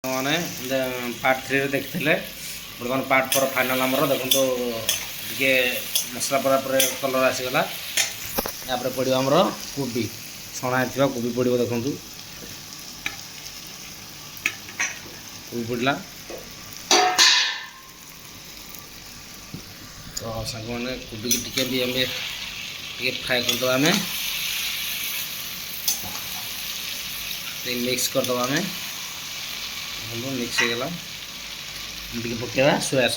मैंने पार्ट 3 रे देखते बर्तमान पार्ट 4 फाइनाल आमर देखो टे मसला पड़ा पर कलर आसीगला यापर पड़ो आमर कोबी छणा कोबी पड़ो देखूँ कोबी पड़ा तो सांग मैंने कोबी की टिके भी हमें टे फ्राए करदे आम मिक्स करदे आम मिक्स होगा टे पकेवा सोया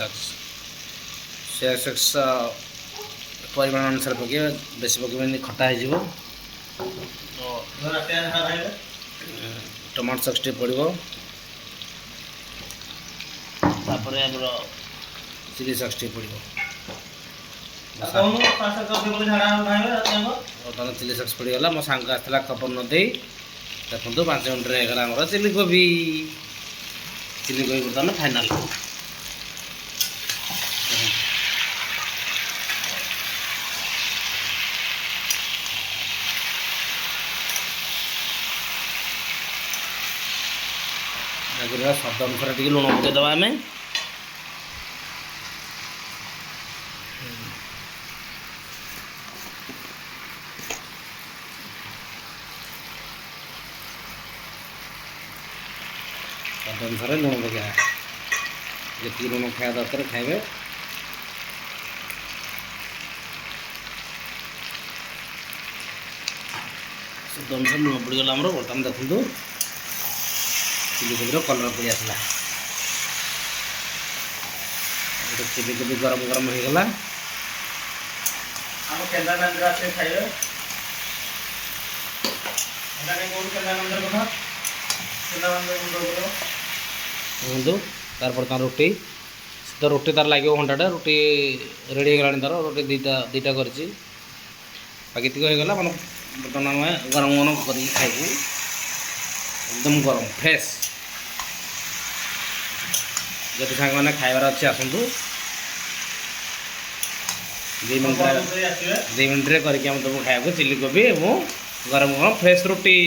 सॉस परिमाण अनुसार पकेवा बेस पकेबा खटा हो टमाटो सॉस टे पड़ो तापर आमर चिली सॉस टे पड़ो चिली सॉस पड़गला मो सांग आसला खबर नदे देखो 5 मिनट होगा आमर चिली कोबी बर्तमान फाइनाल स्वाद अनुसार टे लुण पकईदे आम स्वाद अनुसार लुण पकड़ा जी लुण खाया दरकार खाइबे स्वाद अनुसार लुण पड़गला आमर बर्तमान देखो चिली कोबी कलर पड़ी आसला चिली कोबी गरम गरम होगला देखो तार बर्तमान रोटी तो रोटी तार लगे घंटाटे रोटी रेडी होगा तार रोटी दीटा कर बाकी होगा मैं बर्तमान आम गरम गरम कर खाइबू एकदम गरम फ्रेश जब सांग मैंने खाइबार अच्छे आसतु 2 मिनट करके तुमको खाया चिली कोबी और गरम गरम फ्रेश रोटी।